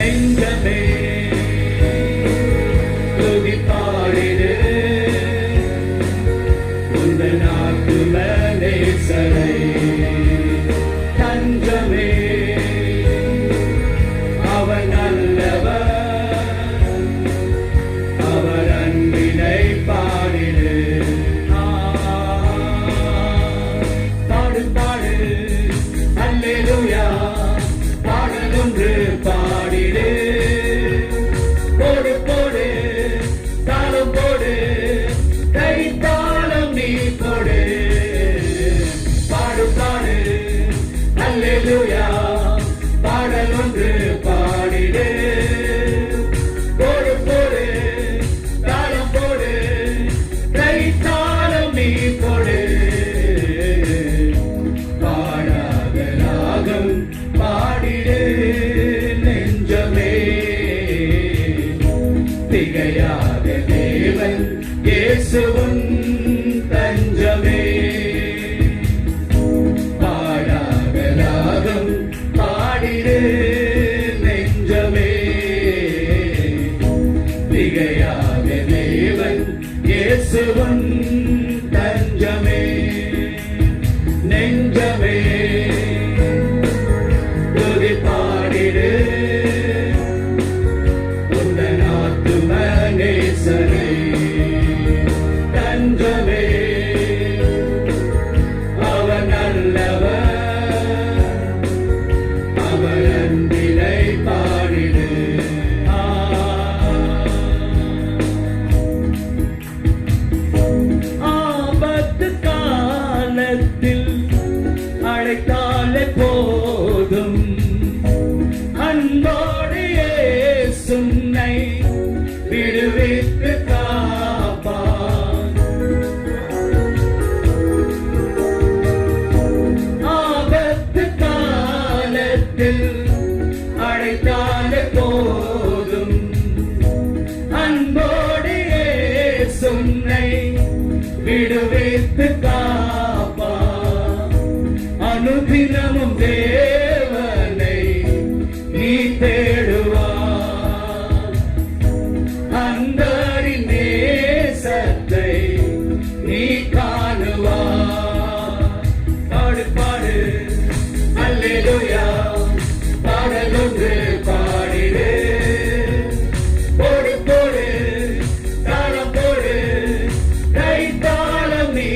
நெஞ்சமே துதி பாடிடு உந்தன் ஆத்தும நேசரை. தஞ்சமே அவர் நல்லவர், அவர் அன்பினை பாடிடு. பாடு பாடு அல்லேலூயா, பாடலொன்று பாடிடு. போடு போடு தாளம் போடு, கை தாளம் நீ போடு. பாடு பாடு அல்லேலூயா, பாடலொன்று பாடிடு. போடு போடு தாளம் போடு, கை தாளம் நீ போடு. பாடாத ராகம் பாடிடு நெஞ்சமே, திகையாத தேவன் இயேசுவின் தஞ்சமே. பாடாத ராகம் பாடிடு நெஞ்சமே, திகையாத தேவன் இயேசுவின் தஞ்சமே. நெஞ்சமே துதி பாடிடு உந்தன் ஆத்தும நேசரை. தஞ்சமே அவர் நல்லவர், அவர் அன்பினை பாடிடு. ஆபத்து காலத்தில் அழைத்தாலே போதும், அன்போடு இயேசுனை விடுவித்து காப்பார். ஆபத்து காலத்தில் அழைத்தாலே போதும், அன்போடு இயேசுனை விடுவித்து காப்பார். அனுதினமும் தேவனை நீ தேடுவார், அன்பரின் நேசத்தை நீ காணுவார். பாடு பாடு அல்லேலூயா, பாடலொன்று பாடிடு. போடு போடு தாளம் போடு, கை தாளம் நீ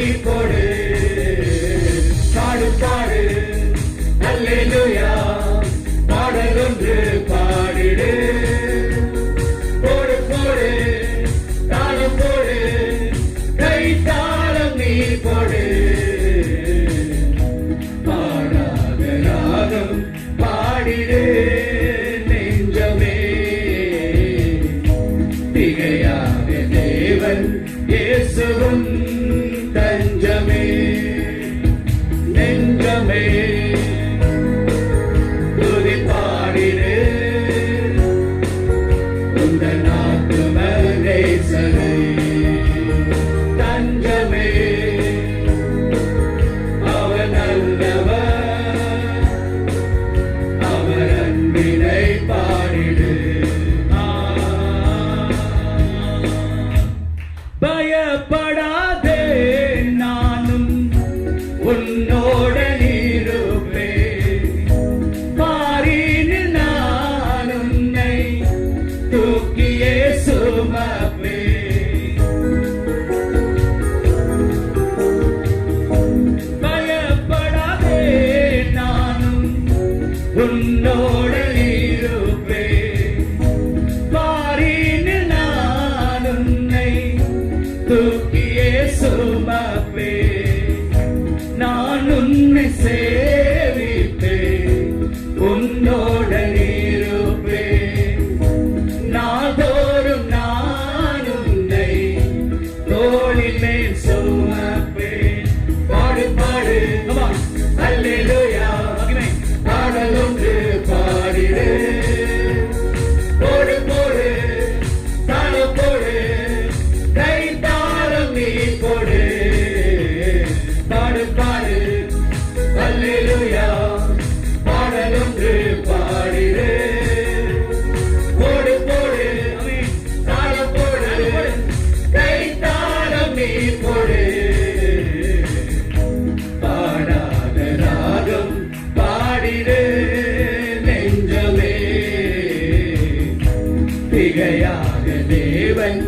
திகையாக தேவன்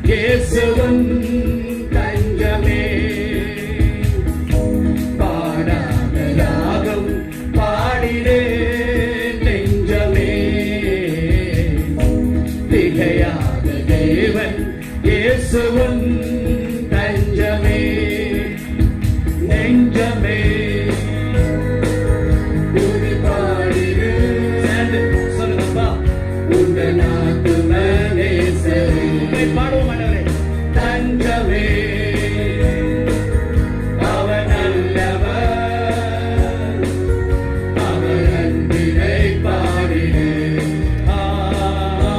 இயேசுவும் தஞ்சமே. பாடாத ராகம் பாடினே நெஞ்சமே, திகையாக தேவன் இயேசுவும் தஞ்சமே. நெஞ்சமே துதி பாடிடு. சொல்லுங்கப்பா. உங்கள் ஆத்தும நேசரே பாடுவோம்.